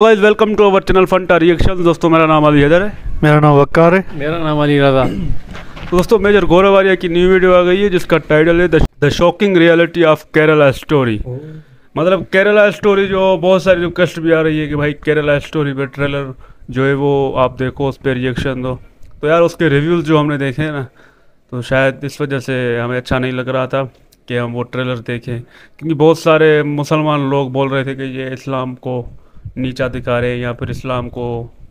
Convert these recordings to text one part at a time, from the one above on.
Guys welcome to our channel Fanta reaction. दोस्तों मेरा नाम अली हैदर है। मेरा नाम वक्कार है। मेरा नाम अली रज़ा। दोस्तों मेजर गौरवारिया की न्यू वीडियो आ गई है जिसका टाइटल है the shocking reality of Kerala story. मतलब केरला स्टोरी जो बहुत सारी रिक्वेस्ट भी आ रही है कि भाई केरला स्टोरी पे ट्रेलर जो है वो आप देखो, उस पर रिएक्शन दो। तो यार उसके रिव्यूज़ जो हमने देखे हैं ना, तो शायद इस वजह से हमें अच्छा नहीं लग रहा था कि हम वो ट्रेलर देखें, क्योंकि बहुत सारे मुसलमान लोग बोल रहे थे कि ये इस्लाम को नीचा दिखा रहे हैं या फिर इस्लाम को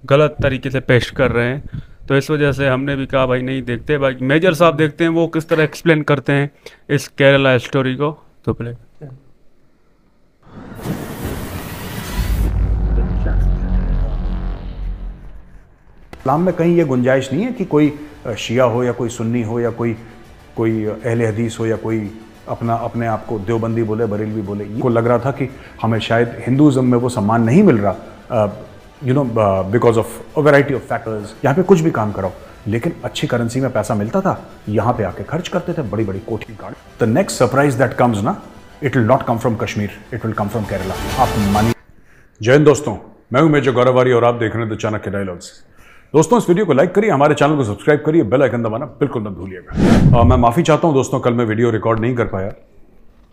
गलत तरीके से पेश कर रहे हैं। तो इस वजह से हमने भी कहा भाई नहीं देखते, भाई मेजर साहब देखते हैं वो किस तरह एक्सप्लेन करते हैं इस केरला स्टोरी को। तो प्ले इस्लाम में कहीं ये गुंजाइश नहीं है कि कोई शिया हो या कोई सुन्नी हो या कोई अहले हदीस हो या कोई अपने आप को देवबंदी बोले, बरेलवी बोले। को लग रहा था कि हमें शायद हिंदुज़म में वो सम्मान नहीं मिल रहा, because of a variety of factors. यहाँ पे कुछ भी काम कराओ, लेकिन अच्छी करेंसी में पैसा मिलता था, यहाँ पे आके खर्च करते थे बड़ी बड़ी कोठी गाड़ी। The next surprise that comes ना, it will not come from Kashmir, it will come from Kerala. आप मानिए। जय हिंद दोस्तों, मैं हूं मेजर गौरवारी और आप देख रहे हैं द चाणक्य डायलॉग्स। दोस्तों इस वीडियो को लाइक करिए, हमारे चैनल को सब्सक्राइब करिए, बेल आइकन दबाना बिल्कुल मत भूलिएगा। मैं माफ़ी चाहता हूं दोस्तों, कल मैं वीडियो रिकॉर्ड नहीं कर पाया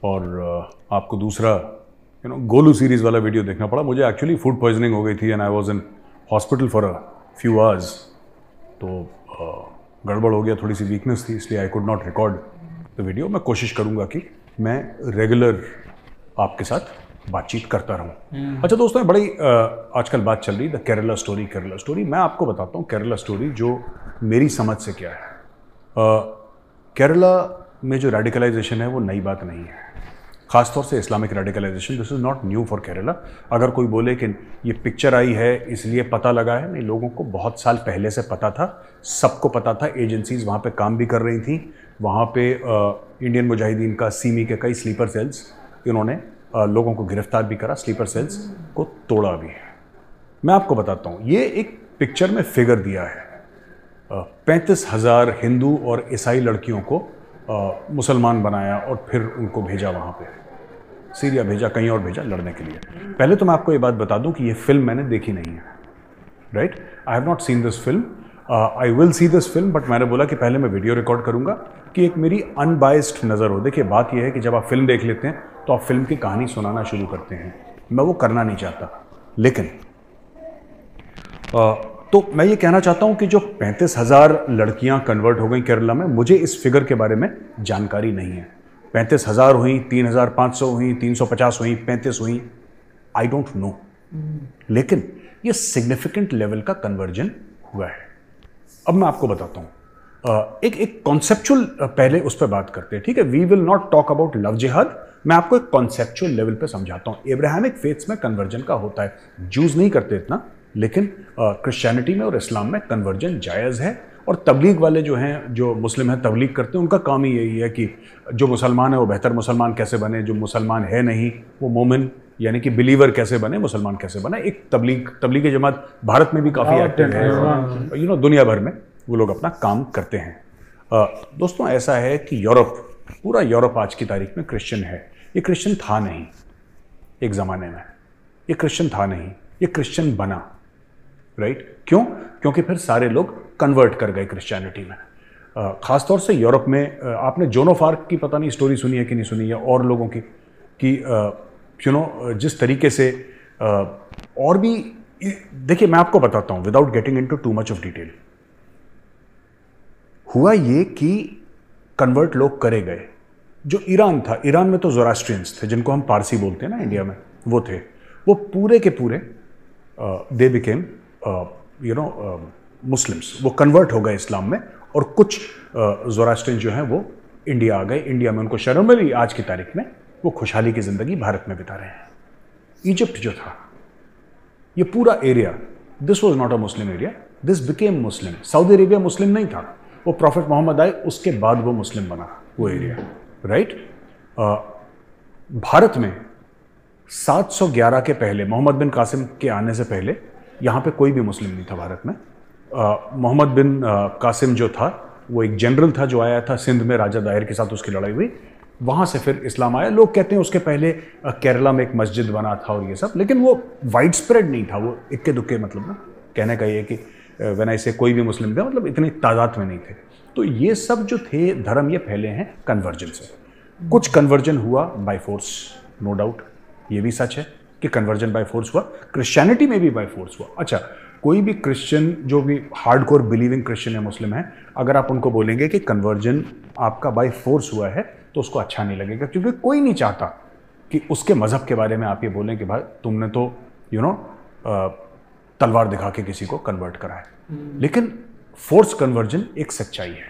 और आपको दूसरा गोलू सीरीज़ वाला वीडियो देखना पड़ा। मुझे एक्चुअली फूड पॉइजनिंग हो गई थी and I was in hospital for a few hours. तो गड़बड़ हो गया, थोड़ी सी वीकनेस थी, इसलिए I could not record the video. मैं कोशिश करूँगा कि मैं रेगुलर आपके साथ बातचीत करता रहूं। अच्छा दोस्तों, बड़ी आजकल बात चल रही है केरला स्टोरी। मैं आपको बताता हूं केरला स्टोरी जो मेरी समझ से क्या है। केरला में जो रेडिकलाइजेशन है वो नई बात नहीं है, खासतौर से Islamic radicalisation. This is not new for Kerala. अगर कोई बोले कि ये पिक्चर आई है इसलिए पता लगा है, नहीं, लोगों को बहुत साल पहले से पता था, सबको पता था। एजेंसीज वहाँ पे काम भी कर रही थी। वहाँ पे इंडियन मुजाहिदीन का सीमी के कई स्लीपर सेल्स, इन्होंने लोगों को गिरफ्तार भी करा, स्लीपर सेल्स को तोड़ा भी है। मैं आपको बताता हूँ, ये एक पिक्चर में फिगर दिया है। 35,000 हिंदू और ईसाई लड़कियों को मुसलमान बनाया और फिर उनको भेजा वहाँ पे, सीरिया भेजा, कहीं और भेजा लड़ने के लिए। पहले तो मैं आपको ये बात बता दूँ कि ये फिल्म मैंने देखी नहीं है, right. I have not seen this film, I will see this film, but मैंने बोला कि पहले मैं वीडियो रिकॉर्ड करूँगा कि एक मेरी अनबाइस्ड नज़र हो। देखिए बात यह है कि जब आप फिल्म देख लेते हैं तो आप फिल्म की कहानी सुनाना शुरू करते हैं। मैं वो करना नहीं चाहता, लेकिन तो मैं ये कहना चाहता हूँ कि जो 35,000 लड़कियाँ कन्वर्ट हो गई केरला में, मुझे इस फिगर के बारे में जानकारी नहीं है। 35,000 हुई, 3,500 हुई, 350 हुई, 35 हुई, आई डोंट नो, लेकिन ये सिग्निफिकेंट लेवल का कन्वर्जन हुआ है। अब मैं आपको बताता हूँ, एक कॉन्सेप्चुअल पहले उस पर बात करते हैं, ठीक है। We will not talk about love jihad, मैं आपको एक कॉन्सेप्चुअल लेवल पे समझाता हूँ। एब्राहमिक फेथ्स में कन्वर्जन का होता है, जूस नहीं करते इतना, लेकिन क्रिश्चियनिटी में और इस्लाम में कन्वर्जन जायज़ है। और तबलीग वाले जो हैं, जो मुस्लिम हैं तबलीग करते हैं, उनका काम ही यही है कि जो मुसलमान है वो बेहतर मुसलमान कैसे बने, जो मुसलमान है नहीं वो मोमिन यानी कि बिलीवर कैसे बने, मुसलमान कैसे बने। एक तबलीगी जमात भारत में भी काफ़ी एक्टिव है, दुनिया भर में वो लोग अपना काम करते हैं। दोस्तों ऐसा है कि यूरोप, पूरा यूरोप आज की तारीख में क्रिश्चियन है। ये क्रिश्चियन था नहीं एक ज़माने में, ये क्रिश्चियन था नहीं, ये क्रिश्चियन बना, राइट। क्यों? क्योंकि फिर सारे लोग कन्वर्ट कर गए क्रिश्चियनिटी में। ख़ासतौर से यूरोप में आपने जोन ऑफ आर्क की पता नहीं स्टोरी सुनी है कि नहीं सुनी है, और लोगों की कि जिस तरीके से और भी। देखिए मैं आपको बताता हूँ without getting into too much of detail. हुआ ये कि कन्वर्ट लोग करे गए। जो ईरान था, ईरान में तो ज़ोरास्ट्रियंस थे, जिनको हम पारसी बोलते हैं ना इंडिया में, वो थे। वो पूरे के पूरे दे बिकेम मुस्लिम्स, वो कन्वर्ट हो गए इस्लाम में। और कुछ ज़ोरास्ट्रियन जो हैं वो इंडिया आ गए। इंडिया में उनको शर्म मिली, आज की तारीख में वो खुशहाली की ज़िंदगी भारत में बिता रहे हैं। इजिप्ट जो था, ये पूरा area, this was not a Muslim area, this became Muslim. Saudi Arabia Muslim नहीं था, वो प्रॉफिट मोहम्मद आए उसके बाद वो मुस्लिम बना वो एरिया, राइट। भारत में 711 के पहले, मोहम्मद बिन कासिम के आने से पहले यहाँ पे कोई भी मुस्लिम नहीं था भारत में। मोहम्मद बिन कासिम जो था वो एक जनरल था जो आया था सिंध में, राजा दाहिर के साथ उसकी लड़ाई हुई। वहाँ से फिर इस्लाम आया। लोग कहते हैं उसके पहले केरला में एक मस्जिद बना था और ये सब, लेकिन वो वाइड स्प्रेड नहीं था, वो इक्के दुक्के, मतलब ना कहने का ये कि व्हेन आई से कोई भी मुस्लिम थे, मतलब इतनी तादाद में नहीं थे। तो ये सब जो थे धर्म, ये फैले हैं कन्वर्जन से। कुछ कन्वर्जन हुआ बाय फोर्स, नो डाउट, ये भी सच है कि कन्वर्जन बाय फोर्स हुआ। क्रिश्चियनिटी में भी बाय फोर्स हुआ। अच्छा, कोई भी क्रिश्चियन जो भी हार्डकोर बिलीविंग क्रिश्चियन है, मुस्लिम है, अगर आप उनको बोलेंगे कि कन्वर्जन आपका बाय फोर्स हुआ है तो उसको अच्छा नहीं लगेगा, क्योंकि कोई नहीं चाहता कि उसके मजहब के बारे में आप ये बोलें कि भाई तुमने तो तलवार दिखा के किसी को कन्वर्ट करा है। लेकिन फोर्स कन्वर्जन एक सच्चाई है।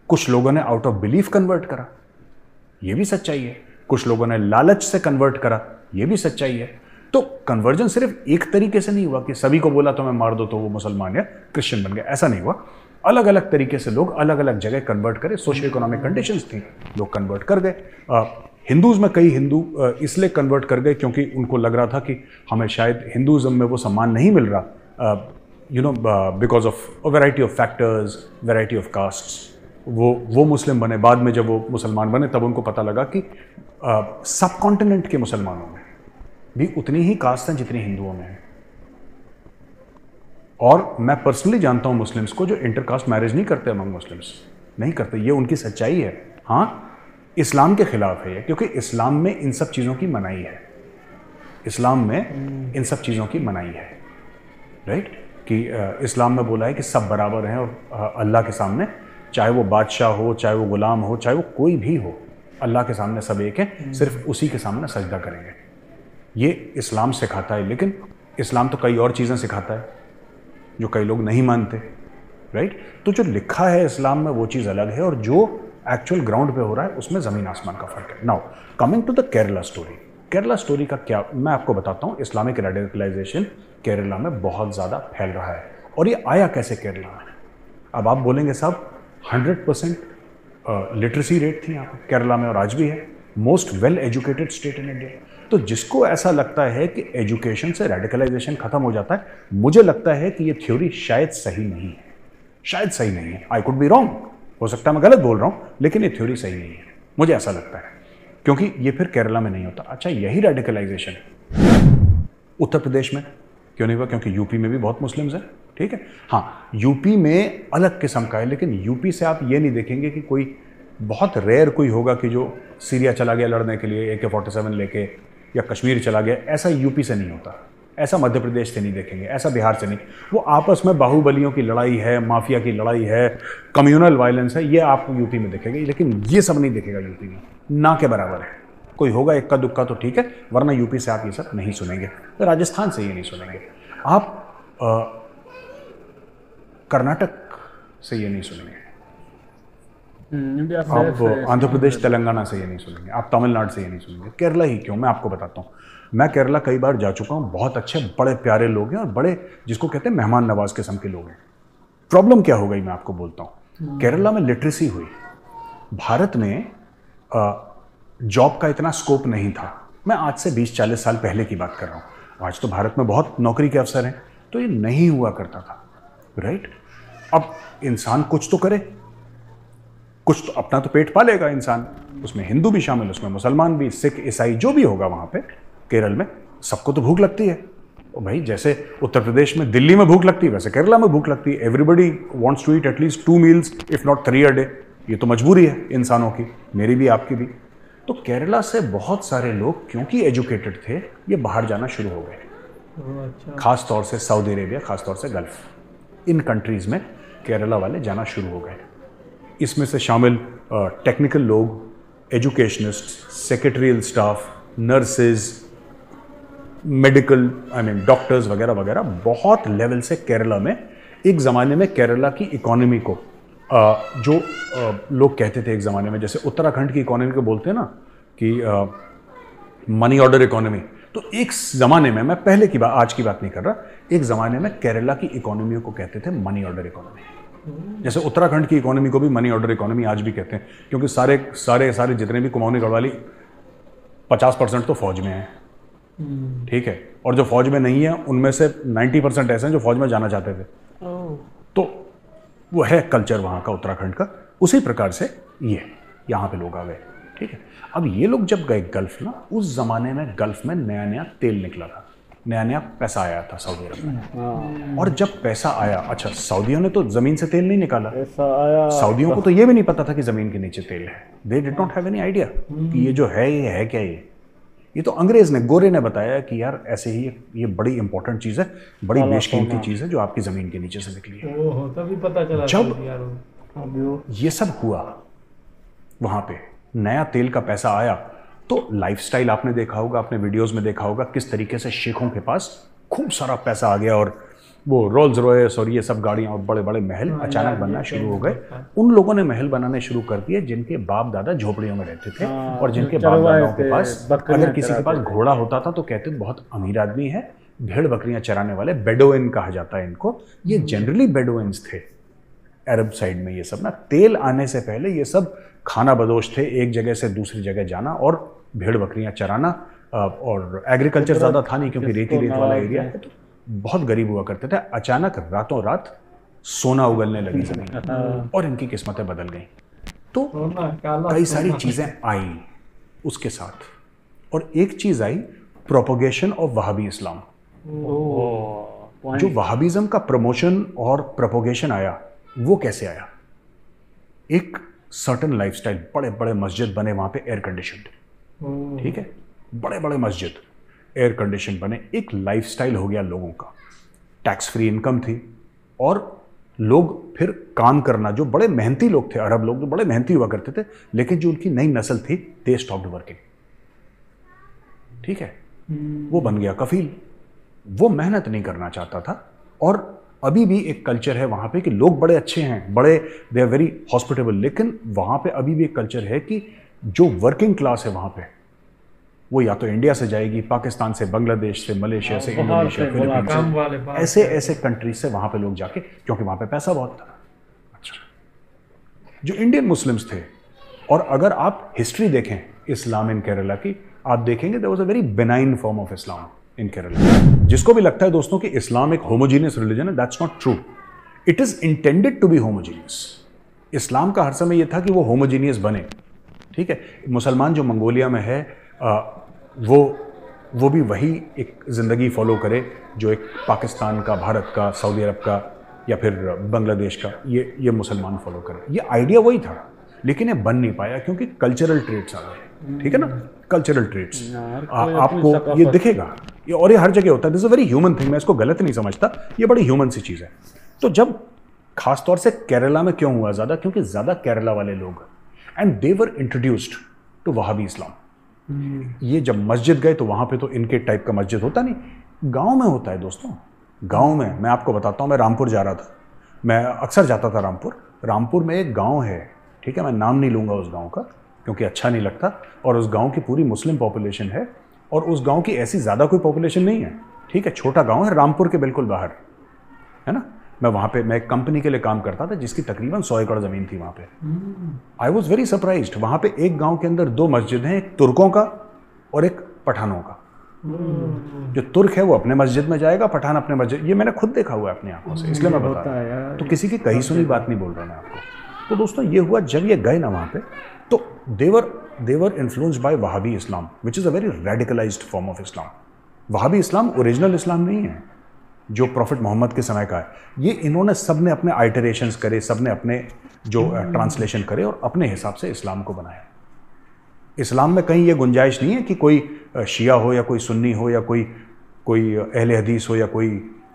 कुछ लोगों ने आउट ऑफ बिलीफ कन्वर्ट करा, ये भी सच्चाई है। कुछ लोगों ने लालच से कन्वर्ट करा, ये भी सच्चाई है। तो कन्वर्जन सिर्फ एक तरीके से नहीं हुआ कि सभी को बोला तो मैं मार दो तो वो मुसलमान या क्रिश्चियन बन गया, ऐसा नहीं हुआ। अलग अलग तरीके से लोग अलग अलग जगह कन्वर्ट करे, सोशल इकोनॉमिक कंडीशंस थी, लोग कन्वर्ट कर गए। हिंदूज़ में कई हिंदू इसलिए कन्वर्ट कर गए क्योंकि उनको लग रहा था कि हमें शायद हिंदुज़म में वो सम्मान नहीं मिल रहा, because of variety of factors, variety of castes. वो मुस्लिम बने। बाद में जब वो मुसलमान बने तब उनको पता लगा कि सब कॉन्टिनेंट के मुसलमानों में भी उतनी ही कास्ट हैं जितनी हिंदुओं में है। और मैं पर्सनली जानता हूं मुस्लिम्स को जो इंटरकास्ट मैरिज नहीं करते अमंग मुस्लिम्स, नहीं करते, ये उनकी सच्चाई है। हाँ, इस्लाम के खिलाफ है ये, क्योंकि इस्लाम में इन सब चीज़ों की मनाही है। इस्लाम में इन सब चीज़ों की मनाही है, राइट? कि इस्लाम में बोला है कि सब बराबर हैं और अल्लाह के सामने, चाहे वो बादशाह हो, चाहे वो गुलाम हो, चाहे वो कोई भी हो, अल्लाह के सामने सब एक हैं, सिर्फ उसी के सामने सजदा करेंगे। ये इस्लाम सिखाता है। लेकिन इस्लाम तो कई और चीज़ें सिखाता है जो कई लोग नहीं मानते, राइट? तो जो लिखा है इस्लाम में वो चीज़ अलग है, और जो एक्चुअल ग्राउंड पे हो रहा है उसमें ज़मीन आसमान का फ़र्क है। Now coming to the Kerala story. Kerala story का क्या, मैं आपको बताता हूँ। इस्लामिक रेडिकलाइजेशन केरला में बहुत ज़्यादा फैल रहा है। और ये आया कैसे केरला में? अब आप बोलेंगे साहब 100% लिटरेसी रेट थी यहाँ पर केरला में, और आज भी है, most well educated state in India. तो जिसको ऐसा लगता है कि एजुकेशन से रेडिकलाइजेशन खत्म हो जाता है, मुझे लगता है कि ये थ्योरी शायद सही नहीं है, शायद सही नहीं है। आई कुड बी रॉन्ग, हो सकता है मैं गलत बोल रहा हूँ, लेकिन ये थ्योरी सही नहीं है, मुझे ऐसा लगता है, क्योंकि ये फिर केरला में नहीं होता। अच्छा, यही रेडिकलाइजेशन उत्तर प्रदेश में क्यों नहीं हुआ? क्योंकि यूपी में भी बहुत मुस्लिम्स हैं, ठीक है। हाँ, यूपी में अलग किस्म का है, लेकिन यूपी से आप ये नहीं देखेंगे कि कोई बहुत रेयर कोई होगा कि जो सीरिया चला गया लड़ने के लिए AK-47 लेके, या कश्मीर चला गया, ऐसा यूपी से नहीं होता, ऐसा मध्य प्रदेश से नहीं देखेंगे, ऐसा बिहार से नहीं। वो आपस में बाहुबलियों की लड़ाई है, माफिया की लड़ाई है, कम्युनल वायलेंस है, ये आप यूपी में देखेंगे, लेकिन ये सब नहीं देखेगा यूपी में, ना के बराबर है। कोई होगा इक्का दुक्का तो ठीक है, वरना यूपी से आप ये सब नहीं सुनेंगे, तो राजस्थान से ये नहीं सुनेंगे, आप कर्नाटक से ये नहीं सुनेंगे, आप आंध्र प्रदेश तेलंगाना से ये नहीं सुनेंगे, आप तमिलनाडु से ये नहीं सुनेंगे। केरला ही क्यों, मैं आपको बताता हूँ। मैं केरला कई बार जा चुका हूँ, बहुत अच्छे बड़े प्यारे लोग हैं और बड़े जिसको कहते हैं मेहमान नवाज किस्म के लोग हैं। प्रॉब्लम क्या हो गई मैं आपको बोलता हूँ। केरला में लिटरेसी हुई, भारत में जॉब का इतना स्कोप नहीं था। मैं आज से 20-40 साल पहले की बात कर रहा हूँ। आज तो भारत में बहुत नौकरी के अवसर हैं, तो ये नहीं हुआ करता था, राइट? अब इंसान कुछ तो करे, कुछ तो अपना तो पेट पालेगा इंसान, उसमें हिंदू भी शामिल, उसमें मुसलमान भी, सिख, ईसाई, जो भी होगा वहाँ पे केरल में, सबको तो भूख लगती है। और भाई जैसे उत्तर प्रदेश में, दिल्ली में भूख लगती है, वैसे केरला में भूख लगती है। Everybody wants to eat at least 2 meals if not 3 a day। ये तो मजबूरी है इंसानों की, मेरी भी आपकी भी। तो केरला से बहुत सारे लोग क्योंकि एजुकेटेड थे, ये बाहर जाना शुरू हो गए। खास तौर से सऊदी अरेबिया, खास तौर से गल्फ, इन कंट्रीज में केरला वाले जाना शुरू हो गए। इसमें से शामिल टेक्निकल लोग, educationist, secretarial staff, nurses, medical doctors वगैरह वगैरह, बहुत लेवल से केरला में। एक ज़माने में केरला की इकोनॉमी को जो लोग कहते थे एक ज़माने में, जैसे उत्तराखंड की इकोनॉमी को बोलते हैं ना कि मनी ऑर्डर इकोनॉमी, तो एक ज़माने में, मैं पहले की बात, आज की बात नहीं कर रहा, एक ज़माने में केरला की इकोनॉमी को कहते थे मनी ऑर्डर इकोनॉमी। जैसे उत्तराखंड की इकोनॉमी को भी मनी ऑर्डर इकोनॉमी आज भी कहते हैं, क्योंकि सारे जितने भी कुमाऊनी गढ़वाली 50% तो फौज में है, ठीक है, और जो फौज में नहीं है उनमें से 90% ऐसे हैं जो फौज में जाना चाहते थे। तो वो है कल्चर वहाँ का, उत्तराखंड का। उसी प्रकार से ये यहाँ पे लोग आ गए। ठीक है। अब ये लोग जब गए गल्फ ना, उस जमाने में गल्फ में नया नया तेल निकला था, नया नया पैसा आया था सऊदी अरब में। और जब पैसा आया, अच्छा सऊदियों ने तो जमीन से तेल नहीं निकाला, सऊदियों को तो ये भी नहीं पता था कि जमीन के नीचे तेल है। They did not have any idea कि ये जो है ये है क्या। ये तो अंग्रेज ने, गोरे ने बताया कि यार ऐसे ही ये बड़ी इंपॉर्टेंट चीज है, बड़ी बेशकीमती चीज है जो आपकी जमीन के नीचे से निकली है। तभी पता चला जब ये सब हुआ, वहां पे नया तेल का पैसा आया, तो लाइफस्टाइल आपने देखा होगा, आपने वीडियोस में देखा होगा किस तरीके से शेखों के पास खूब सारा पैसा आ गया और वो रोल्स रॉयस और ये सब गाड़ियां और बड़े बड़े महल अचानक बनना शुरू हो गए। उन लोगों ने महल बनाने शुरू कर दिए जिनके बाप दादा झोपड़ियों में रहते थे और जिनके बाप दादाओं के पास, अगर किसी के पास घोड़ा होता था तो कहते बहुत अमीर आदमी है। भेड़ बकरियां चराने वाले, बेडोइन कहा जाता है इनको, ये जनरली बेडोइन्स थे अरब साइड में। ये सब ना तेल आने से पहले ये सब खाना बदोश थे, एक जगह से दूसरी जगह जाना और भेड़ बकरियां चराना, और एग्रीकल्चर ज़्यादा था नहीं क्योंकि रेती रेत वाला एरिया है, तो बहुत गरीब हुआ करते थे। अचानक रातों रात सोना उगलने लगी जमीन और इनकी किस्मतें बदल गई। तो कई सारी चीज़ें आई उसके साथ, और एक चीज़ आई प्रोपोगेशन ऑफ वहाबी इस्लाम। जो वहाबिज्म का प्रमोशन और प्रोपोगेशन आया, वो कैसे आया? एक सर्टन लाइफस्टाइल, बड़े बड़े मस्जिद बने वहां पे एयर कंडीशनड, ठीक है, बड़े बड़े मस्जिद एयर कंडीशन बने, एक लाइफस्टाइल हो गया लोगों का। टैक्स फ्री इनकम थी और लोग फिर काम करना, जो बड़े मेहनती लोग थे, अरब लोग जो बड़े मेहनती हुआ करते थे, लेकिन जो उनकी नई नस्ल थी, दे स्टॉप्ड वर्किंग, ठीक है, वो बन गया कफील, वो मेहनत नहीं करना चाहता था। और अभी भी एक कल्चर है वहाँ पे कि लोग बड़े अच्छे हैं, बड़े दे आर वेरी हॉस्पिटेबल, लेकिन वहाँ पे अभी भी एक कल्चर है कि जो वर्किंग क्लास है वहाँ पे, वो या तो इंडिया से जाएगी, पाकिस्तान से, बांग्लादेश से, मलेशिया से, इंडोनेशिया, फिलीपींस से, ऐसे कंट्रीज से वहाँ पे लोग जाके, क्योंकि वहाँ पे पैसा बहुत था। अच्छा, जो इंडियन मुस्लिम्स थे, और अगर आप हिस्ट्री देखें इस्लाम इन केरला की, आप देखेंगे there was a very benign form of Islam in Kerala. जिसको भी लगता है दोस्तों कि इस्लाम एक होमोजीनियस रिलीजन है, that's not true. It is intended to be homogeneous. इस्लाम का हर समय यह था कि वो होमोजीनियस बने, ठीक है। मुसलमान जो मंगोलिया में है, वो भी वही एक ज़िंदगी फॉलो करे जो एक पाकिस्तान का, भारत का, सऊदी अरब का या फिर बांग्लादेश का ये मुसलमान फॉलो करे। ये आइडिया वही था, लेकिन ये बन नहीं पाया क्योंकि कल्चरल ट्रेट्स आ गए, ठीक है ना, कल्चरल ट्रेट्स। आपको ये दिखेगा, और ये हर जगह होता है। This is a very human thing, मैं इसको गलत नहीं समझता, ये बड़ी ह्यूमन सी चीज़ है। तो जब खासतौर से केरला में क्यों हुआ ज़्यादा, क्योंकि ज़्यादा केरला वाले लोग, and they were introduced to Wahhabi Islam. ये जब मस्जिद गए तो वहाँ पे तो इनके टाइप का मस्जिद होता नहीं, गांव में होता है दोस्तों। गांव में, मैं आपको बताता हूँ, मैं रामपुर जा रहा था, मैं अक्सर जाता था रामपुर में एक गांव है, ठीक है, मैं नाम नहीं लूँगा उस गांव का क्योंकि अच्छा नहीं लगता, और उस गांव की पूरी मुस्लिम पॉपुलेशन है, और उस गांव की ऐसी ज़्यादा कोई पॉपुलेशन नहीं है, ठीक है, छोटा गाँव है, रामपुर के बिल्कुल बाहर, है ना। मैं वहाँ पे, मैं एक कंपनी के लिए काम करता था जिसकी तकरीबन 100 एकड़ ज़मीन थी वहाँ पे। आई वॉज वेरी सरप्राइज्ड, वहाँ पे एक गांव के अंदर 2 मस्जिद हैं, एक तुर्कों का और एक पठानों का। जो तुर्क है वो अपने मस्जिद में जाएगा, पठान अपने मस्जिद, ये मैंने खुद देखा हुआ है अपनी आंखों से, इसलिए मैं बता रहा हूँ, तो किसी की कही सुनी बात नहीं बोल रहा मैं आपको। तो दोस्तों ये हुआ, जब ये गए ना वहाँ पे, तो they were influenced by Wahhabi Islam, which is a very radicalized form of Islam. वहाबी इस्लाम ओरिजिनल इस्लाम नहीं है जो प्रॉफिट मोहम्मद के समय का है। ये इन्होंने, सब ने अपने आइटरेशंस करे, सब ने अपने जो ट्रांसलेशन करे और अपने हिसाब से इस्लाम को बनाया। इस्लाम में कहीं ये गुंजाइश नहीं है कि कोई शिया हो या कोई सुन्नी हो या कोई अहले हदीस हो या कोई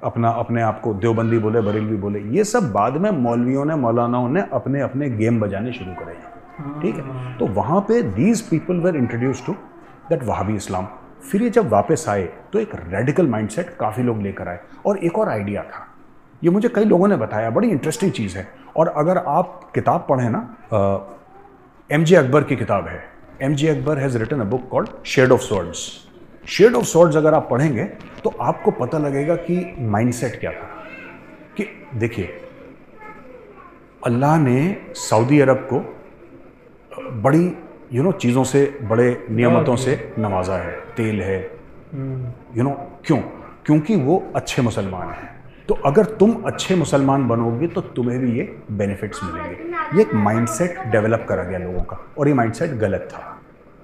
अपने आप को देवबंदी बोले, बरेलवी बोले। ये सब बाद में मौलवियों ने, मौलानाओं ने अपने अपने गेम बजाने शुरू करे, ठीक है। तो वहाँ पे these people were introduced to that Wahhabi Islam. फिर ये जब वापस आए तो एक रेडिकल माइंडसेट काफ़ी लोग लेकर आए, और एक और आइडिया था, ये मुझे कई लोगों ने बताया, बड़ी इंटरेस्टिंग चीज़ है। और अगर आप किताब पढ़ें ना, एमजे अकबर की किताब है, MJ Akbar has written a book called Shade of Swords. Shade of Swords अगर आप पढ़ेंगे तो आपको पता लगेगा कि माइंडसेट क्या था। कि देखिए, अल्लाह ने सऊदी अरब को बड़ी चीज़ों से, बड़े नियामतों से नवाजा है, तेल है, क्योंकि वो अच्छे मुसलमान हैं। तो अगर तुम अच्छे मुसलमान बनोगे तो तुम्हें भी ये बेनिफिट्स मिलेंगे। ये एक माइंडसेट डेवलप करा गया लोगों का, और ये माइंडसेट गलत था,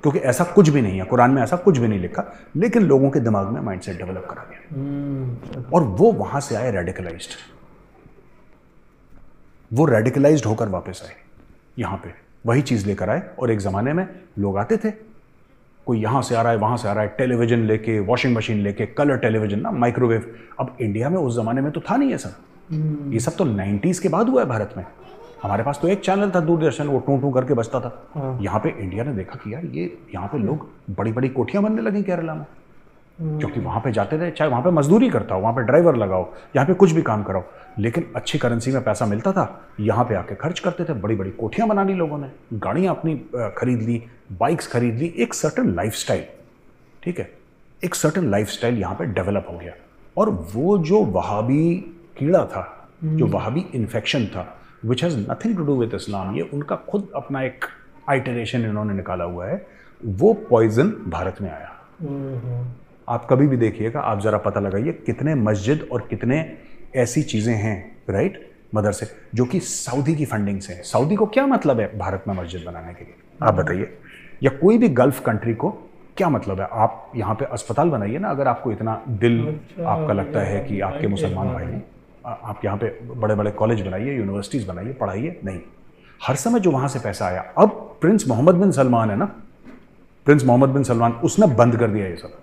क्योंकि ऐसा कुछ भी नहीं है, कुरान में ऐसा कुछ भी नहीं लिखा, लेकिन लोगों के दिमाग में माइंडसेट डेवलप करा गया और वो वहां से आए रेडिकलाइज्ड। वो रेडिकलाइज्ड होकर वापस आए यहां पे, वही चीज लेकर आए। और एक जमाने में लोग आते थे, कोई यहां से आ रहा है, वहां से आ रहा है, टेलीविजन लेके, वॉशिंग मशीन लेके, कलर टेलीविजन ना, माइक्रोवेव। अब इंडिया में उस जमाने में तो था नहीं ये सब। ये सब तो 90s के बाद हुआ है भारत में। हमारे पास तो एक चैनल था दूरदर्शन, वो टू टू करके बजता था। यहाँ पे इंडिया ने देखा कि यार ये यहाँ पे लोग बड़ी बड़ी कोठियां बनने लगी केरला में, क्योंकि वहां पे जाते थे, चाहे वहां पे मजदूरी करता हो, वहां पे ड्राइवर लगाओ, यहाँ पे कुछ भी काम कराओ, लेकिन अच्छी करेंसी में पैसा मिलता था, यहाँ पे आके खर्च करते थे, बड़ी बड़ी कोठियां बना ली लोगों ने, गाड़ियां अपनी खरीद ली, बाइक्स खरीद ली, एक सर्टन लाइफस्टाइल, ठीक है, एक सर्टन लाइफस्टाइल यहाँ पे डेवलप हो गया। और वो जो वहाबी कीड़ा था, जो वहाबी इन्फेक्शन था, which has nothing to do with Islam, ये उनका खुद अपना एक आइटरेशन इन्होंने निकाला हुआ है, वो पॉइजन भारत में आया। आप कभी भी देखिएगा, आप जरा पता लगाइए कितने मस्जिद और कितने ऐसी चीजें हैं, राइट, मदरसे, जो कि सऊदी की फंडिंग से हैं। सऊदी को क्या मतलब है भारत में मस्जिद बनाने के लिए, आप बताइए, या कोई भी गल्फ कंट्री को क्या मतलब है? आप यहाँ पे अस्पताल बनाइए ना, अगर आपको इतना दिल आपका लगता है कि आपके मुसलमान भाई हैं, आप यहाँ पे बड़े बड़े कॉलेज बनाइए, यूनिवर्सिटीज बनाइए, पढ़ाइए। नहीं, हर समय जो वहां से पैसा आया, अब प्रिंस मोहम्मद बिन सलमान है ना, प्रिंस मोहम्मद बिन सलमान, उसने बंद कर दिया ये सब।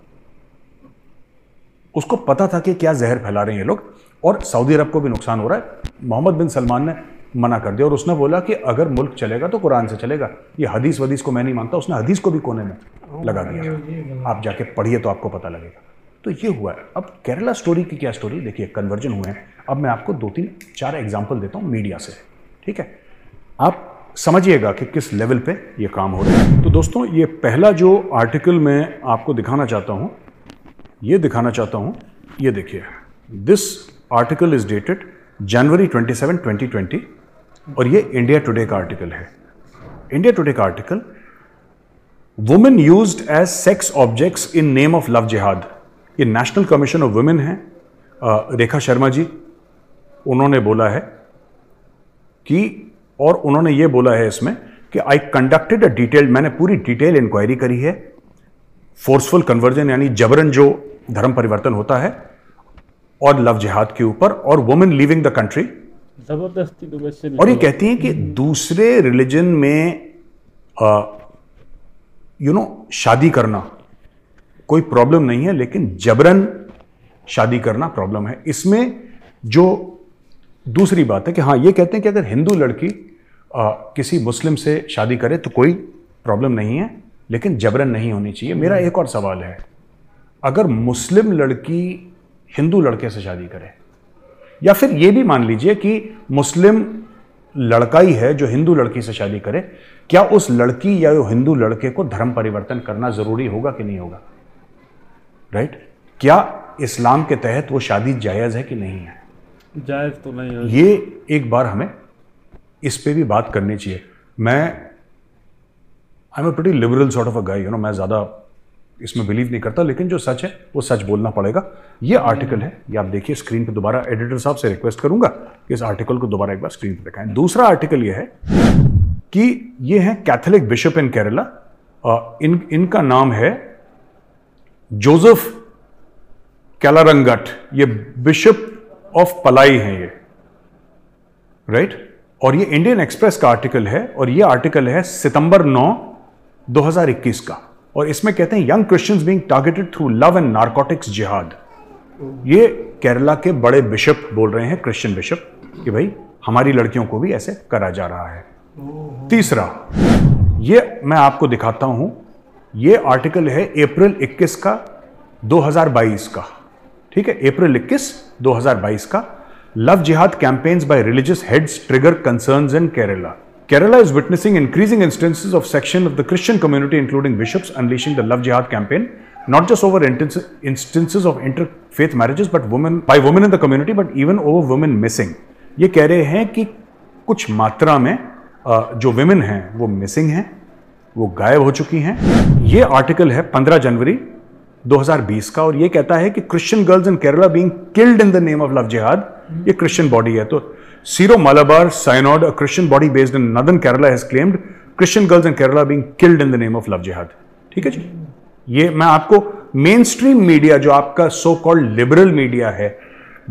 उसको पता था कि क्या जहर फैला रहे हैं ये लोग, और सऊदी अरब को भी नुकसान हो रहा है। मोहम्मद बिन सलमान ने मना कर दिया, और उसने बोला कि अगर मुल्क चलेगा तो कुरान से चलेगा, ये हदीस वदीस को मैं नहीं मानता। उसने हदीस को भी कोने में लगा दिया। आप जाके पढ़िए तो आपको पता लगेगा। तो ये हुआ है। अब केरला स्टोरी की क्या स्टोरी, देखिए कन्वर्जन हुए हैं। अब मैं आपको 2-3-4 एग्जाम्पल देता हूँ मीडिया से, ठीक है, आप समझिएगा कि किस लेवल पे ये काम हो रहा है। तो दोस्तों, ये पहला जो आर्टिकल मैं आपको दिखाना चाहता हूँ, ये दिखाना चाहता हूँ, ये देखिए, this article is dated January 27, 2020, और ये इंडिया टुडे का आर्टिकल है। इंडिया टुडे का article, women used as sex objects in name of love jihad. ये नेशनल कमीशन ऑफ वुमेन है, रेखा शर्मा जी, उन्होंने बोला है कि, और उन्होंने ये बोला है इसमें कि आई कंडक्टेड अ डिटेल्ड, मैंने पूरी डिटेल इंक्वायरी करी है, फोर्सफुल कन्वर्जन यानी जबरन जो धर्म परिवर्तन होता है, और लव जिहाद के ऊपर, और वुमेन लिविंग द कंट्री, जबरदस्ती तो वैसे भी। और ये कहती हैं कि दूसरे रिलीजन में शादी करना कोई प्रॉब्लम नहीं है, लेकिन जबरन शादी करना प्रॉब्लम है। इसमें जो दूसरी बात है कि हाँ, ये कहते हैं कि अगर हिंदू लड़की किसी मुस्लिम से शादी करे तो कोई प्रॉब्लम नहीं है, लेकिन जबरन नहीं होनी चाहिए। मेरा एक और सवाल है, अगर मुस्लिम लड़की हिंदू लड़के से शादी करे, या फिर ये भी मान लीजिए कि मुस्लिम लड़का ही है जो हिंदू लड़की से शादी करे, क्या उस लड़की या हिंदू लड़के को धर्म परिवर्तन करना जरूरी होगा कि नहीं होगा? राइट? क्या इस्लाम के तहत वो शादी जायज है कि नहीं है? जायज तो नहीं है। ये एक बार हमें इस पे भी बात करनी चाहिए। मैं I am a pretty liberal sort of a guy, मैं ज्यादा इसमें बिलीव नहीं करता, लेकिन जो सच है वो सच बोलना पड़ेगा। ये आर्टिकल है, ये आप देखिए स्क्रीन पे, दोबारा एडिटर साहब से रिक्वेस्ट करूंगा कि इस आर्टिकल को दोबारा एक बार स्क्रीन पे दिखाएं। दूसरा आर्टिकल ये है कि ये है कैथोलिक बिशप इन केरला, इनका नाम है जोसेफ कैलारंगट, ये बिशप ऑफ पलाई हैं ये, राइट? और ये इंडियन एक्सप्रेस का आर्टिकल है, और ये आर्टिकल है सितंबर 9, 2021 का, और इसमें कहते हैं young Christians being targeted through love and narcotics जिहाद। ये केरला के बड़े बिशप बोल रहे हैं, क्रिश्चियन बिशप, कि भाई हमारी लड़कियों को भी ऐसे करा जा रहा है। तीसरा, ये मैं आपको दिखाता हूं, ये आर्टिकल है अप्रैल 21 का 2022 का, ठीक है, अप्रैल 21, 2022 का। Love jihad campaigns by religious heads trigger concerns in Kerala. Kerala is witnessing increasing instances of section of the Christian community, including bishops, unleashing the love jihad campaign, not just over instances of interfaith marriages, but by women in the community, but even over women missing. ये कह रहे हैं कि कुछ मात्रा में जो women हैं वो missing हैं, वो गायब हो चुकी हैं। ये आर्टिकल है 15 जनवरी 2020 का, और ये कहता है कि Christian girls in Kerala being killed in the name of love jihad ये क्रिश्चियन बॉडी है। तो Syro Malabar synod, a Christian body based in northern Kerala, has claimed Christian girls in Kerala being killed in the name of love jihad. ठीक है जी, ये मैं आपको main stream media, जो आपका सो कॉल्ड लिबरल मीडिया है,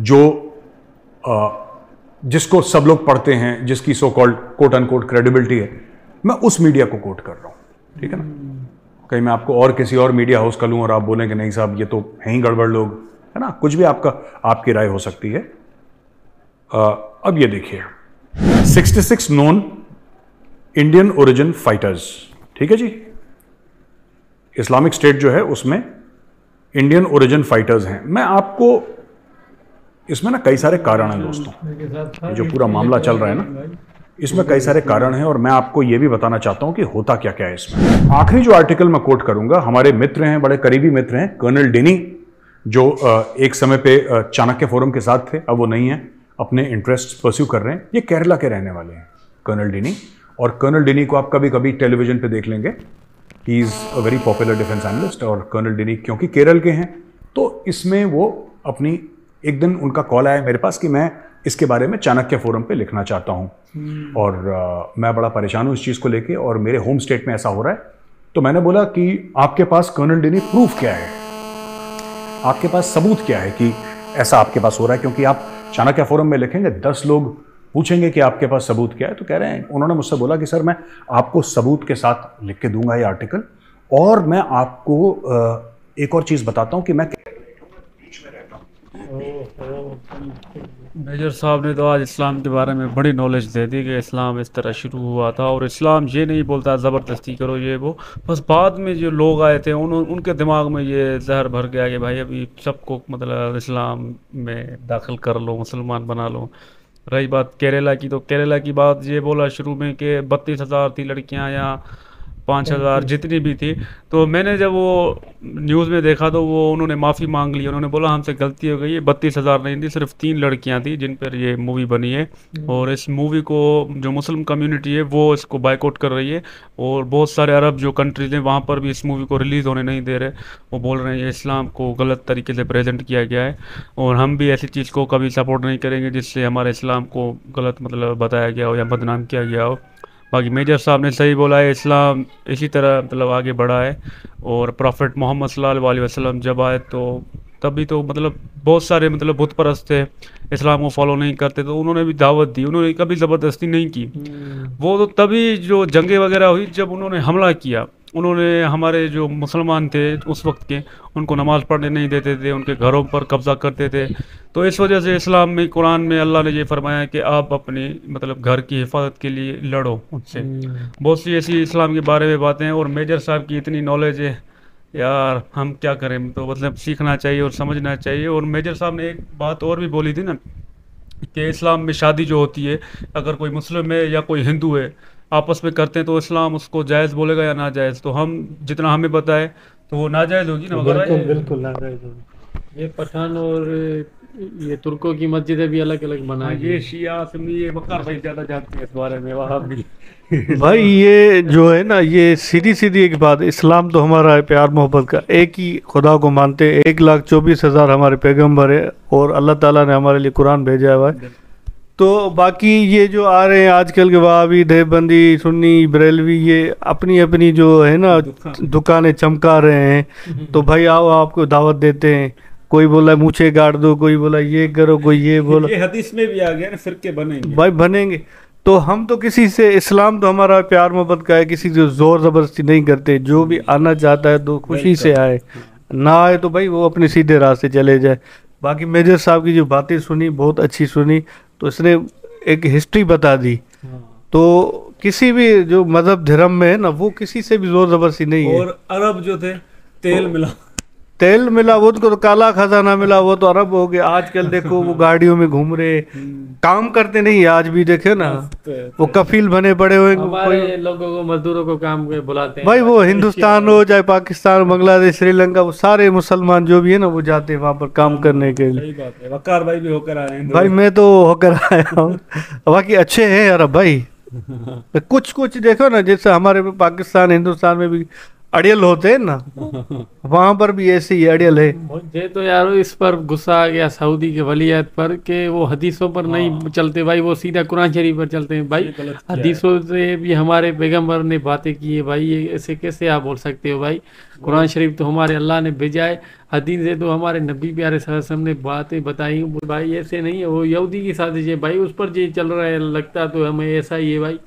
जो जिसको सब लोग पढ़ते हैं, जिसकी so called quote unquote credibility है, मैं उस मीडिया को कोट कर रहा हूं। ठीक है ना, कहीं मैं आपको और किसी और मीडिया हाउस का लूं और आप बोलें कि नहीं साहब ये तो हैं ही गड़बड़ लोग, है ना, कुछ भी आपकी राय हो सकती है। अब ये देखिए, 66 नोन इंडियन ओरिजिन फाइटर्स। ठीक है जी, इस्लामिक स्टेट जो है उसमें इंडियन ओरिजिन फाइटर्स हैं। मैं आपको इसमें ना कई सारे कारण हैं दोस्तों, ये जो पूरा मामला चल रहा है ना, इसमें कई सारे कारण हैं और मैं आपको ये भी बताना चाहता हूं कि होता क्या क्या है इसमें। आखिरी जो आर्टिकल मैं कोट करूंगा, हमारे मित्र हैं, बड़े करीबी मित्र हैं, कर्नल डेनी, जो एक समय पे चाणक्य फोरम के साथ थे, अब वो नहीं है, अपने इंटरेस्ट परस्यू कर रहे हैं। ये केरला के रहने वाले हैं कर्नल डेनी, और कर्नल डेनी को आप कभी कभी टेलीविजन पे देख लेंगे। He is a very popular defence analyst. और कर्नल डेनी क्योंकि केरल के हैं, तो इसमें वो अपनी, एक दिन उनका कॉल आया मेरे पास कि मैं इसके बारे में चाणक्य फोरम पे लिखना चाहता हूं, और मैं बड़ा परेशान हूं इस चीज़ को लेके, और मेरे होम स्टेट में ऐसा हो रहा है। तो मैंने बोला कि आपके पास कर्नल डेनी प्रूफ क्या है, आपके पास सबूत क्या है कि ऐसा आपके पास हो रहा है, क्योंकि आप चाणक्य फोरम में लिखेंगे 10 लोग पूछेंगे कि आपके पास सबूत क्या है। तो कह रहे हैं, उन्होंने मुझसे बोला कि सर मैं आपको सबूत के साथ लिख के दूंगा ये आर्टिकल, और मैं आपको एक और चीज़ बताता हूं कि मैं मेजर साहब ने तो आज इस्लाम के बारे में बड़ी नॉलेज दे दी कि इस्लाम इस तरह शुरू हुआ था, और इस्लाम ये नहीं बोलता ज़बरदस्ती करो ये वो, बस बाद में जो लोग आए थे उनके दिमाग में ये जहर भर गया कि भाई अभी सबको मतलब इस्लाम में दाखिल कर लो, मुसलमान बना लो। रही बात केरला की, तो केरला की बात ये बोला शुरू में कि 32,000 थी लड़कियां या 5,000 जितनी भी थी। तो मैंने जब वो न्यूज़ में देखा तो वो उन्होंने माफ़ी मांग ली, उन्होंने बोला हमसे गलती हो गई है, 32,000 नहीं थी, सिर्फ 3 लड़कियां थी जिन पर ये मूवी बनी है। और इस मूवी को जो मुस्लिम कम्युनिटी है वो इसको बायकॉट कर रही है, और बहुत सारे अरब जो कंट्रीज हैं वहाँ पर भी इस मूवी को रिलीज़ होने नहीं दे रहे। वो बोल रहे हैं ये इस्लाम को गलत तरीके से प्रेजेंट किया गया है, और हम भी ऐसी चीज़ को कभी सपोर्ट नहीं करेंगे जिससे हमारे इस्लाम को गलत मतलब बताया गया हो या बदनाम किया गया हो। बाकी मेजर साहब ने सही बोला है, इस्लाम इसी तरह मतलब आगे बढ़ा है, और प्रॉफिट मोहम्मद सल्लल्लाहु अलैहि वसल्लम जब आए तो तभी तो मतलब बहुत सारे मतलब बुत परस्त थे, इस्लाम को फॉलो नहीं करते, तो उन्होंने भी दावत दी, उन्होंने कभी ज़बरदस्ती नहीं की। वो तो तभी जो जंगें वगैरह हुई जब उन्होंने हमला किया, उन्होंने हमारे जो मुसलमान थे उस वक्त के, उनको नमाज़ पढ़ने नहीं देते थे, उनके घरों पर कब्ज़ा करते थे। तो इस वजह से इस्लाम में, कुरान में अल्लाह ने ये फरमाया कि आप अपनी मतलब घर की हिफाजत के लिए लड़ो उनसे। बहुत सी ऐसी इस्लाम के बारे में बातें हैं, और मेजर साहब की इतनी नॉलेज है यार, हम क्या करें, तो मतलब सीखना चाहिए और समझना चाहिए। और मेजर साहब ने एक बात और भी बोली थी ना कि इस्लाम में शादी जो होती है, अगर कोई मुस्लिम है या कोई हिंदू है आपस में करते हैं तो इस्लाम उसको जायज़ बोलेगा या नाजायज़। तो हम जितना हमें पता है तो वो नाजायज़ होगी ना, बिल्कुल बिल्कुल नाजायज़ होगी। ये पठान और ये तुर्कों की मस्जिदें भी अलग अलग बनाई, ये शिया सुन्नी ये वकार भाई ज़्यादा जानते हैं इस बारे में, वहाँ भी भाई ये जो है ना, ये सीधी सीधी एक बात, इस्लाम तो हमारा है प्यार मोहब्बत का, एक ही खुदा को मानते हैं, 1,24,000 हमारे पैगंबर है, और अल्लाह ताला ने हमारे लिए कुरान भेजा हुआ है। तो बाकी ये जो आ रहे हैं आजकल के वहाबी, देवबंदी, सुन्नी, बरेलवी, ये अपनी अपनी जो है ना दुकानें चमका रहे हैं। तो भाई आओ, आपको दावत देते हैं, कोई बोला मूछे गाड़ दो, कोई बोला ये करो, कोई ये बोला, ये हदीस में भी आ गया ना, फिरके बनेंगे भाई बनेंगे। तो हम तो किसी से, इस्लाम तो हमारा प्यार मोहब्बत का है, किसी से जोर ज़बरदस्ती नहीं करते, जो भी आना चाहता है तो खुशी से आए, ना आए तो भाई वो अपने सीधे रास्ते चले जाए। बाकी मेजर साहब की जो बातें सुनी बहुत अच्छी सुनी, तो इसने एक हिस्ट्री बता दी। तो किसी भी जो मजहब धर्म में है ना, वो किसी से भी जोर जबरदस्ती नहीं है। और अरब जो थे तेल मिला वो तो काला खजाना मिला, वो तो अरब हो गया। आजकल देखो वो गाड़ियों में घूम रहे, काम करते नहीं है। आज भी देखे ना वो कफील बने पड़े हुए, हमारे लोगों को, मजदूरों को काम पे बुलाते हैं। भाई वो हिंदुस्तान हो चाहे पाकिस्तान, बांग्लादेश, श्रीलंका, वो सारे मुसलमान जो भी है ना वो जाते हैं वहाँ पर काम करने के लिए। सही बात है, वकार भाई भी होकर आए हैं। भाई मैं तो होकर आया हूँ। बाकी अच्छे हैं अरब भाई। कुछ कुछ देखो ना, जैसे हमारे पाकिस्तान, हिंदुस्तान में भी अड़ियल होते हैं ना, वहां पर भी ऐसे ही अड़ियल है। मुझे तो यार इस पर गुस्सा आ गया सऊदी के वलीयत पर कि वो हदीसों पर नहीं चलते भाई, वो सीधा कुरान शरीफ पर चलते हैं भाई। हदीसों से भी हमारे पैगंबर ने बातें की है भाई, ये ऐसे कैसे आप बोल सकते हो भाई? कुरान शरीफ तो हमारे अल्लाह ने भेजा है, हदीस से तो हमारे नबी प्यारे सल्लल्लाहु अलैहि वसल्लम ने बातें बताई भाई। ऐसे नहीं है, वो यहूदी की साजिश है भाई, उस पर ये चल रहा है, लगता तो हमें ऐसा ही है भाई,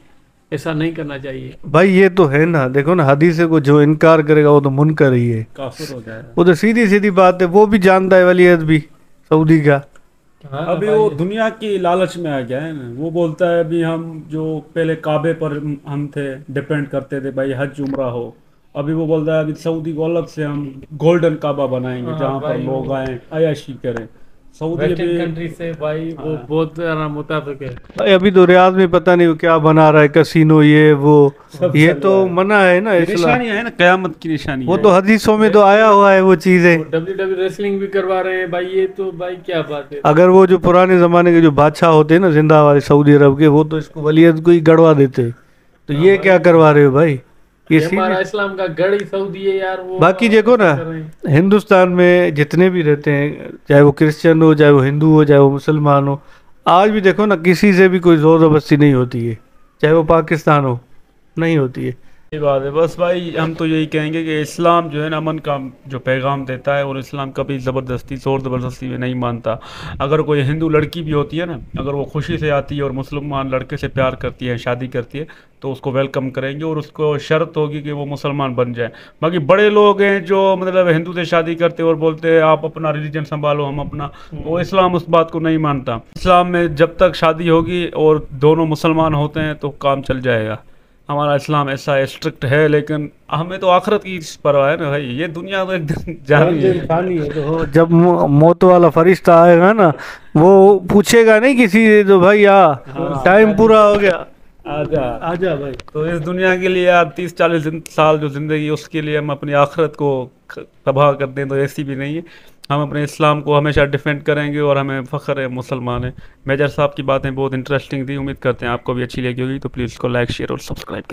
ऐसा नहीं करना चाहिए भाई ये तो है ना, देखो ना हदीस को जो इनकार करेगा वो तो मुनकर ही है, काफिर हो जाएगा। वो तो सीधी सीधी बात है, वो भी जानता है वलीयत भी सऊदी का। हाँ अभी भाई, वो दुनिया की लालच में आ गया है ना, वो बोलता है अभी हम जो पहले काबे पर हम थे डिपेंड करते थे भाई, हज उम्रा हो, अभी वो बोलता है अभी सऊदी को अलग से हम गोल्डन काबा बनाएंगे हाँ जहाँ पर भाई, लोग आए अयाशी करें। सऊदी वेस्टर्न अभी कंट्री से भाई वो बहुत ज्यादा मुताबिक है। भाई अभी तो रियाद में पता नहीं वो क्या बना रहा है, कसिनो ये वो, सब ये चल तो रहा है। मना है ना ये इस्लाम, निशानी है ना, कयामत की निशानी वो है। तो हदीसों में तो आया हुआ है वो चीजें। WWE रेसलिंग भी करवा रहे हैं भाई, ये तो भाई क्या बात है। अगर वो जो पुराने जमाने के जो बादशाह होते हैं ना जिंदा वाले सऊदी अरब के, वो तो इसको वलीयत को ही गड़वा देते, तो ये क्या करवा रहे हो भाई? ये ये हमारा सीधी इस्लाम का गढ़ ही सऊदी है यार। वो बाकी देखो ना, कर रहे हैं। हिंदुस्तान में जितने भी रहते हैं, चाहे वो क्रिश्चियन हो, चाहे वो हिंदू हो, चाहे वो मुसलमान हो, आज भी देखो ना किसी से भी कोई जोर जबरदस्ती नहीं होती है, चाहे वो पाकिस्तान हो, नहीं होती है। ये बात है। बस भाई हम तो यही कहेंगे कि इस्लाम जो है ना अमन का जो पैगाम देता है, और इस्लाम कभी ज़बरदस्ती जोर ज़बरदस्ती में नहीं मानता। अगर कोई हिंदू लड़की भी होती है ना, अगर वो खुशी से आती है और मुसलमान लड़के से प्यार करती है, शादी करती है, तो उसको वेलकम करेंगे, और उसको शर्त होगी कि वो मुसलमान बन जाए। बाकी बड़े लोग हैं जो मतलब हिंदू से शादी करते हैं और बोलते हैं आप अपना रिलीजन संभालो, हम अपना, वो इस्लाम उस बात को नहीं मानता। इस्लाम में जब तक शादी होगी और दोनों मुसलमान होते हैं तो काम चल जाएगा। हमारा इस्लाम ऐसा स्ट्रिक्ट है, लेकिन हमें तो आखिरत की परवाह है ना भाई, ये दुनिया तो एक दिन जानी है। जब मौत वाला फरिश्ता आएगा ना, वो पूछेगा नहीं किसी से, तो भाई टाइम पूरा हो गया, आजा आजा भाई। तो इस दुनिया के लिए यार 30-40 साल जो ज़िंदगी, उसके लिए हम अपनी आखिरत को तबाह कर दें तो ऐसी भी नहीं है। हम अपने इस्लाम को हमेशा डिफेंड करेंगे, और हमें फ़ख्र है मुसलमान है। मेजर साहब की बातें बहुत इंटरेस्टिंग थी, उम्मीद करते हैं आपको भी अच्छी लगी होगी। तो प्लीज़ इसको लाइक, शेयर और सब्सक्राइब करें।